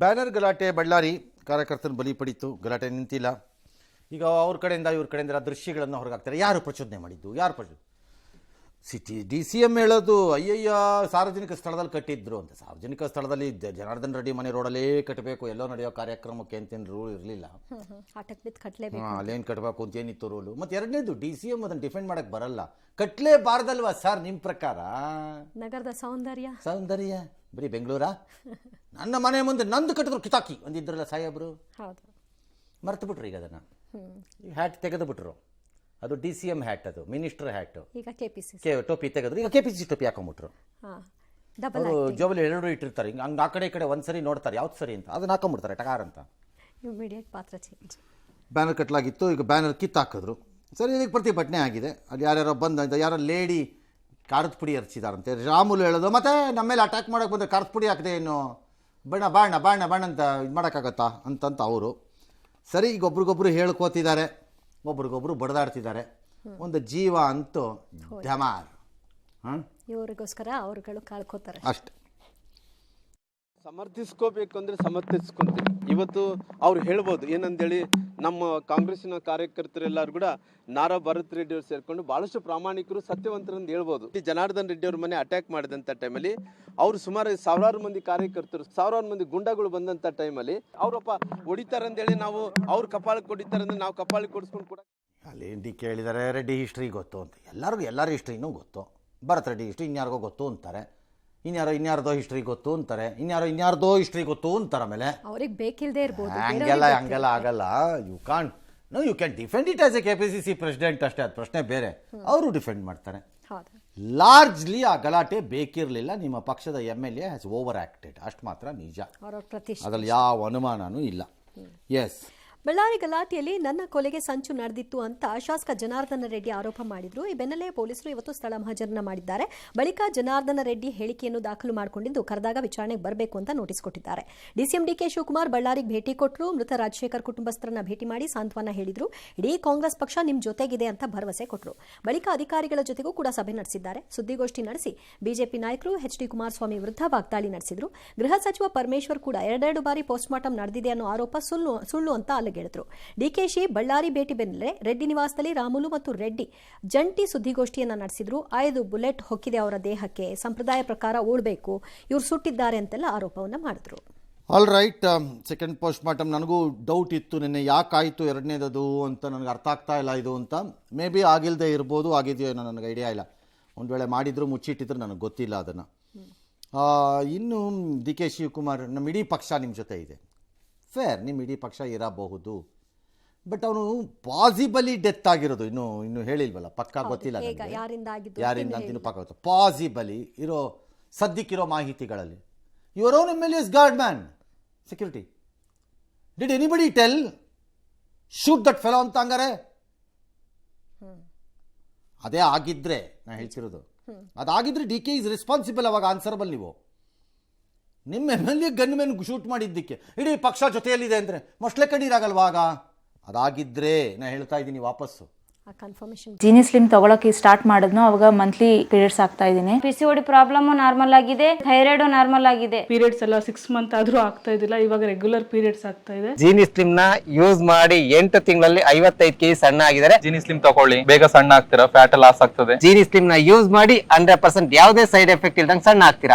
Banner ಗಲಾಟೆ ಬಳ್ಳಾರಿ ಕಾರ್ಯಕರ್ತನ ಬಲಿ ಪಡಿತು, ಗಲಾಟೆ ನಿಂತಿಲ್ಲ. ಈಗ ಅವ್ರ ಕಡೆಯಿಂದ ಇವ್ರ ಕಡೆಯಿಂದ ದೃಶ್ಯಗಳನ್ನು ಹೊರಗಾಗ್ತಾರೆ. ಯಾರು ಪ್ರಚೋದನೆ ಮಾಡಿದ್ದು? ಸಿಟಿ DCM ಹೇಳೋದು ಅಯ್ಯಯ್ಯ ಸಾರ್ವಜನಿಕ ಸ್ಥಳದಲ್ಲಿ ಕಟ್ಟಿದ್ರು ಅಂತ. ಸಾರ್ವಜನಿಕ ಸ್ಥಳದಲ್ಲಿ ಜನಾರ್ದನ್ ರೆಡ್ಡಿ ಮನೆ ರೋಡಲ್ಲೇ ಕಟ್ಟಬೇಕು, ಎಲ್ಲೋ ನಡೆಯೋ ಕಾರ್ಯಕ್ರಮಕ್ಕೆ ಅಂತೇನು ರೂಲ್ ಇರಲಿಲ್ಲ. ಅಲ್ಲೇನು ಕಟ್ಟಬೇಕು ಅಂತ ಏನಿತ್ತು ರೂಲು. ಮತ್ತು ಎರಡನೇದು DCM ಅದನ್ನು ಡಿಫೆಂಡ್ ಮಾಡಕ್ಕೆ ಬರಲ್ಲ, ಕಟ್ಟಲೇಬಾರ್ದಲ್ವಾ ಸರ್ ನಿಮ್ಮ ಪ್ರಕಾರ? ನಗರದ ಸೌಂದರ್ಯ ಬರೀ ಬೆಂಗಳೂರಾ? ನನ್ನ ಮನೆ ಮುಂದೆ ನಂದು ಕಟ್ಟಿದ್ರು ಕಿತಾಕಿ ಒಂದಿದ್ರಲ್ಲ ಸಾಹೇಬ್ರು, ಮರ್ತು ಬಿಟ್ರು. ಈಗ ಅದನ್ನು ಹ್ಯಾಟ್ ತೆಗೆದು ಬಿಟ್ರು. ಅದು DCM ಹ್ಯಾಟ್, ಅದು ಮಿನಿಸ್ಟರ್ ಹ್ಯಾಟ್. ಈಗ ಟೋಪಿ ತೆಗೆದ್ರು. ಈಗ KPCC ಟೋಪಿ ಹಾಕೊಂಡ್ಬಿಟ್ರು. ಅವರು ಜೋಬಲ್ಲಿ ಎರಡು ಇಟ್ಟಿರ್ತಾರೆ, ಹಂಗೆ ಆ ಕಡೆ ಈ ಕಡೆ ಒಂದ್ಸರಿ ನೋಡ್ತಾರೆ ಯಾವ್ದು ಸರಿ ಅಂತ, ಅದನ್ನ ಹಾಕೊಂಡ್ಬಿಡ್ತಾರೆ ಟಕಾರ್ ಅಂತ. ಇಮಿಡಿಯೇಟ್ ಪಾತ್ರ ಚೇಂಜ್. ಬ್ಯಾನರ್ ಕಟ್ಟಲಾಗಿತ್ತು, ಈಗ ಬ್ಯಾನರ್ ಕಿತ್ತಾಕಿದ್ರು. ಸರಿ, ಇದಕ್ಕೆ ಪ್ರತಿಭಟನೆ ಆಗಿದೆ. ಅಲ್ಲಿ ಯಾರ್ಯಾರೋ ಬಂದ ಯಾರೋ ಲೇಡಿ ಖಾರದ ಪುಡಿ ಹರಿಸಿದಾರಂತೆ. ರಾಮುಲು ಹೇಳೋದು ಮತ್ತೆ ನಮ್ಮ ಮೇಲೆ ಅಟ್ಯಾಕ್ ಮಾಡೋಕೆ ಬಂದರೆ ಖಾರದ ಪುಡಿ ಹಾಕಿದೆ ಏನು ಬಣ್ಣ ಬಾಣ ಬಾಣ ಬಾಣ ಅಂತ ಇದು ಮಾಡೋಕ್ಕಾಗತ್ತಾ ಅಂತಂತ ಅವರು. ಸರಿ, ಈಗ ಒಬ್ರಿಗೊಬ್ರು ಹೇಳ್ಕೋತಿದ್ದಾರೆ, ಒಬ್ರಿಗೊಬ್ರು ಬಡದಾಡ್ತಿದ್ದಾರೆ. ಒಂದು ಜೀವ ಅಂತೂ ಧಮಾರ್. ಇವರಿಗೋಸ್ಕರ ಅವರುಗಳು ಕಳ್ಕೋತಾರೆ ಅಷ್ಟೆ. ಸಮರ್ಥಿಸ್ಕೋಬೇಕು ಅಂದರೆ ಸಮರ್ಥಿಸ್ಕೊಂತೀವಿ. ಇವತ್ತು ಅವ್ರು ಹೇಳ್ಬೋದು ಏನಂದೇಳಿ, ನಮ್ಮ ಕಾಂಗ್ರೆಸ್ಸಿನ ಕಾರ್ಯಕರ್ತರೆಲ್ಲರೂ ಕೂಡ ನಾರಾ ಭರತ್ ರೆಡ್ಡಿ ಅವರು ಸೇರಿಕೊಂಡು ಭಾಳಷ್ಟು ಪ್ರಾಮಾಣಿಕರು ಸತ್ಯವಂತರು ಅಂತ ಹೇಳ್ಬೋದು. ಜನಾರ್ದನ್ ರೆಡ್ಡಿ ಅವ್ರ ಮನೆ ಅಟ್ಯಾಕ್ ಮಾಡಿದಂಥ ಟೈಮಲ್ಲಿ ಅವರು ಸುಮಾರು ಸಾವಿರಾರು ಮಂದಿ ಕಾರ್ಯಕರ್ತರು, ಸಾವಿರಾರು ಮಂದಿ ಗುಂಡಗಳು ಬಂದಂಥ ಟೈಮಲ್ಲಿ ಅವರಪ್ಪ ಹೊಡಿತಾರಂದೇಳಿ ನಾವು ಅವ್ರು ಕಪಾಳಕ್ಕೆ ಹೊಡಿತಾರಂದ್ರೆ ನಾವು ಕಪಾಳಿಗೆ ಕೊಡಿಸ್ಕೊಂಡು ಕೂಡ ಅಲ್ಲಿ DK ಹೇಳಿದ್ದಾರೆ ರೆಡ್ಡಿ ಹಿಸ್ಟ್ರಿ ಗೊತ್ತು ಅಂತ. ಎಲ್ಲರ ಹಿಸ್ಟ್ರಿನೂ ಗೊತ್ತು. ಭರತ್ ರೆಡ್ಡಿ ಹಿಸ್ಟ್ರಿ ಇನ್ಯಾರಿಗೋ ಗೊತ್ತು ಅಂತಾರೆ, ಇನ್ಯಾರ್ದೋ ಹಿಸ್ಟ್ರಿ ಗೊತ್ತು ಅಂತಾರೆ, ಇನ್ಯಾರ್ದೋ ಹಿಸ್ಟ್ರಿ ಗೊತ್ತು ಅಂತಾರೆ. ಆಮೇಲೆ ಅವ್ರಿಗೆ ಬೇಕಿಲ್ಲದೆ ಇರ್ಬೋದು, ಹಂಗೆಲ್ಲ ಆಗಲ್ಲ. You can defend it as a KPCC president ಅಷ್ಟೇ, ಅದು ಪ್ರಶ್ನೆ ಬೇರೆ. ಅವರು ಡಿಫೆಂಡ್ ಮಾಡ್ತಾರೆ. ಲಾರ್ಜ್ಲಿ ಆ ಗಲಾಟೆ ಬೇಕಿರಲಿಲ್ಲ. ನಿಮ್ಮ ಪಕ್ಷದ MLA ಹ್ಯಾಸ್ ಓವರ್ ಆಕ್ಟೆಡ್, ಅಷ್ಟು ಮಾತ್ರ ನಿಜ, ಅದರಲ್ಲಿ ಯಾವ ಅನುಮಾನನೂ ಇಲ್ಲ. ಎಸ್, ಬಳ್ಳಾರಿ ಗಲಾಟೆಯಲ್ಲಿ ನನ್ನ ಕೊಲೆಗೆ ಸಂಚು ನಡೆದಿತ್ತು ಅಂತ ಶಾಸಕ ಜನಾರ್ದನ ರೆಡ್ಡಿ ಆರೋಪ ಮಾಡಿದ್ರು. ಈ ಬೆನ್ನಲ್ಲೇ ಪೊಲೀಸರು ಇವತ್ತು ಸ್ಥಳ ಮಹಾಜರನ್ನ ಮಾಡಿದ್ದಾರೆ. ಬಳಿಕ ಜನಾರ್ದನ ರೆಡ್ಡಿ ಹೇಳಿಕೆಯನ್ನು ದಾಖಲು ಮಾಡಿಕೊಂಡಿದ್ದು ಕರೆದಾಗ ವಿಚಾರಣೆಗೆ ಬರಬೇಕು ಅಂತ ನೋಟಿಸ್ ಕೊಟ್ಟಿದ್ದಾರೆ. DCM DK ಶಿವಕುಮಾರ್ ಬಳ್ಳಾರಿಗೆ ಭೇಟಿ ಕೊಟ್ಟರು. ಮೃತ ರಾಜಶೇಖರ್ ಕುಟುಂಬಸ್ಥರನ್ನ ಭೇಟಿ ಮಾಡಿ ಸಾಂತ್ವನ ಹೇಳಿದ್ರು. ಇಡೀ ಕಾಂಗ್ರೆಸ್ ಪಕ್ಷ ನಿಮ್ ಜೊತೆಗಿದೆ ಅಂತ ಭರವಸೆ ಕೊಟ್ಟರು. ಬಳಿಕ ಅಧಿಕಾರಿಗಳ ಜೊತೆಗೂ ಕೂಡ ಸಭೆ ನಡೆಸಿದ್ದಾರೆ. ಸುದ್ದಿಗೋಷ್ಠಿ ನಡೆಸಿ ಬಿಜೆಪಿ ನಾಯಕರು HD ಕುಮಾರಸ್ವಾಮಿ ವಿರುದ್ಧ ವಾಗ್ದಾಳಿ ನಡೆಸಿದ್ರು. ಗೃಹ ಸಚಿವ ಪರಮೇಶ್ವರ್ ಕೂಡ ಎರಡೆರಡು ಬಾರಿ ಪೋಸ್ಟ್ಮಾರ್ಟಂ ನಡೆದಿದೆ ಅನ್ನೋ ಆರೋಪ ಸುಳ್ಳು ಅಂತ ಹೇಳಿದ್ರು. DKಶಿ ಬಳ್ಳಾರಿ ಭೇಟಿ ಬೆನ್ನಲ್ಲೇ ರೆಡ್ಡಿ ನಿವಾಸದಲ್ಲಿ ರಾಮುಲು ಮತ್ತು ರೆಡ್ಡಿ ಜಂಟಿ ಸುದ್ದಿಗೋಷ್ಠಿಯನ್ನ ನಡೆಸಿದ್ರು. 5 ಬುಲೆಟ್ ಹೊಕ್ಕಿದೆ ಅವರ ದೇಹಕ್ಕೆ, ಸಂಪ್ರದಾಯ ಪ್ರಕಾರ ಓಡಬೇಕು, ಇವರು ಸುಟ್ಟಿದ್ದಾರೆ ಅಂತೆಲ್ಲ ಆರೋಪವನ್ನ ಮಾಡಿದ್ರು. All right. Second post mortem ನನಗೂ ಡೌಟ್ ಇತ್ತು ನಿನ್ನೆ, ಯಾಕಾಯಿತು ಎರಡನೇದದು ಅಂತ ನನಗೆ ಅರ್ಥ ಆಗ್ತಾ ಇಲ್ಲ ಇದು ಅಂತ. ಮೇ ಬಿ ಆಗಿಲ್ಲದೆ ಇರ್ಬೋದು, ಆಗಿದೆಯೋ ಏನೋ ನನಗೆ ಐಡಿಯಾ ಇಲ್ಲ. ಒಂದು ವೇಳೆ ಮಾಡಿದ್ರು ಮುಚ್ಚಿಟ್ಟಿದ್ರು ನನಗೆ ಗೊತ್ತಿಲ್ಲ ಅದನ್ನು. ಇನ್ನು DK ಶಿವಕುಮಾರ್, ನಮ್ಮ ಇಡೀ ಪಕ್ಷ ನಿಮ್ಮ ಜೊತೆ ಇದೆ. ಫೇರ್, ನಿಮ್ಮ ಇಡೀ ಪಕ್ಷ ಇರಬಹುದು, ಬಟ್ ಅವನು ಪಾಸಿಬಲಿ ಡೆತ್ ಆಗಿರೋದು ಇನ್ನು ಹೇಳಿಲ್ವಲ್ಲ, ಪಕ್ಕ ಗೊತ್ತಿಲ್ಲ ಯಾರಿಂದ ಅಂತ. ಇನ್ನು ಪಕ್ಕ ಗೊತ್ತು ಪಾಸಿಬಲಿ ಇರೋ ಸದ್ಯಕ್ಕಿರೋ ಮಾಹಿತಿಗಳಲ್ಲಿ. Your own MLA is guard man security. Did anybody tell shoot that fellow ಅಂತ? ಹಂಗಾರೆ ಅದೇ ಆಗಿದ್ರೆ ನಾನು ಹೇಳ್ತಿರೋದು, ಅದಾಗಿದ್ರೆ DK ಇಸ್ ರೆಸ್ಪಾನ್ಸಿಬಲ್. ಅವಾಗ ಆನ್ಸರಬಲ್. ನೀವು ನಿಮ್ಮ MLA ಗನ್ ಮ್ಯಾನ್ ಶೂಟ್ ಮಾಡಿದ್ದಕ್ಕೆ ಇಡೀ ಪಕ್ಷ ಜೊತೆಯಲ್ಲಿದೆ ಅಂದರೆ ಮೊಸ್ಲೆ ಕಣ್ಣೀರಾಗಲ್ವಾಗ? ಅದಾಗಿದ್ರೆ ನಾನು ಹೇಳ್ತಾ ಇದ್ದೀನಿ ವಾಪಸ್ಸು. ಜೀನಿ ಸ್ಲಿಮ್ ತಗೊಳಕ್ಕೆ ಸ್ಟಾರ್ಟ್ ಮಾಡಿದ್ನು, ಅವಾಗ ಮಂತ್ಲಿ ಪೀರಿಯಡ್ಸ್ ಆಗ್ತಾ ಇದ್ದೀನಿ. PCOD ಪ್ರಾಬ್ಲಮ್ ನಾರ್ಮಲ್ ಆಗಿದೆ, ಥೈರಾಯ್ಡ್ ನಾರ್ಮಲ್ ಆಗಿದೆ. ಪೀರಿಯಡ್ಸ್ ಎಲ್ಲ 6 ಮಂತ್ ಆದ್ರೂ ಆಗ್ತಾ ಇದ್ದಿಲ್ಲ, ಇವಾಗ ರೆಗ್ಯುಲರ್ ಪೀರಿಯಡ್ಸ್ ಆಗ್ತಾ ಇದೆ. ಜೀನಿ ಸ್ಲಿಮ್ ನ ಯೂಸ್ ಮಾಡಿ 8 ತಿಂಗಳಲ್ಲಿ 55 kg ಸಣ್ಣ ಆಗಿದ್ದಾರೆ. ಜೀನಿ ಸ್ಲಿಮ್ ತಗೊಳ್ಳಿ, ಬೇಗ ಸಣ್ಣ ಆಗ್ತೀರಾ, ಫ್ಯಾಟ್ ಲಾಸ್ ಆಗ್ತದೆ. ಜೀನಿ ಸ್ಲಿಮ್ ನ ಯೂಸ್ ಮಾಡಿ 100% ಯಾವುದೇ ಸೈಡ್ ಎಫೆಕ್ಟ್ ಇಲ್ದಂಗೆ ಸಣ್ಣ ಆಗ್ತೀರಾ.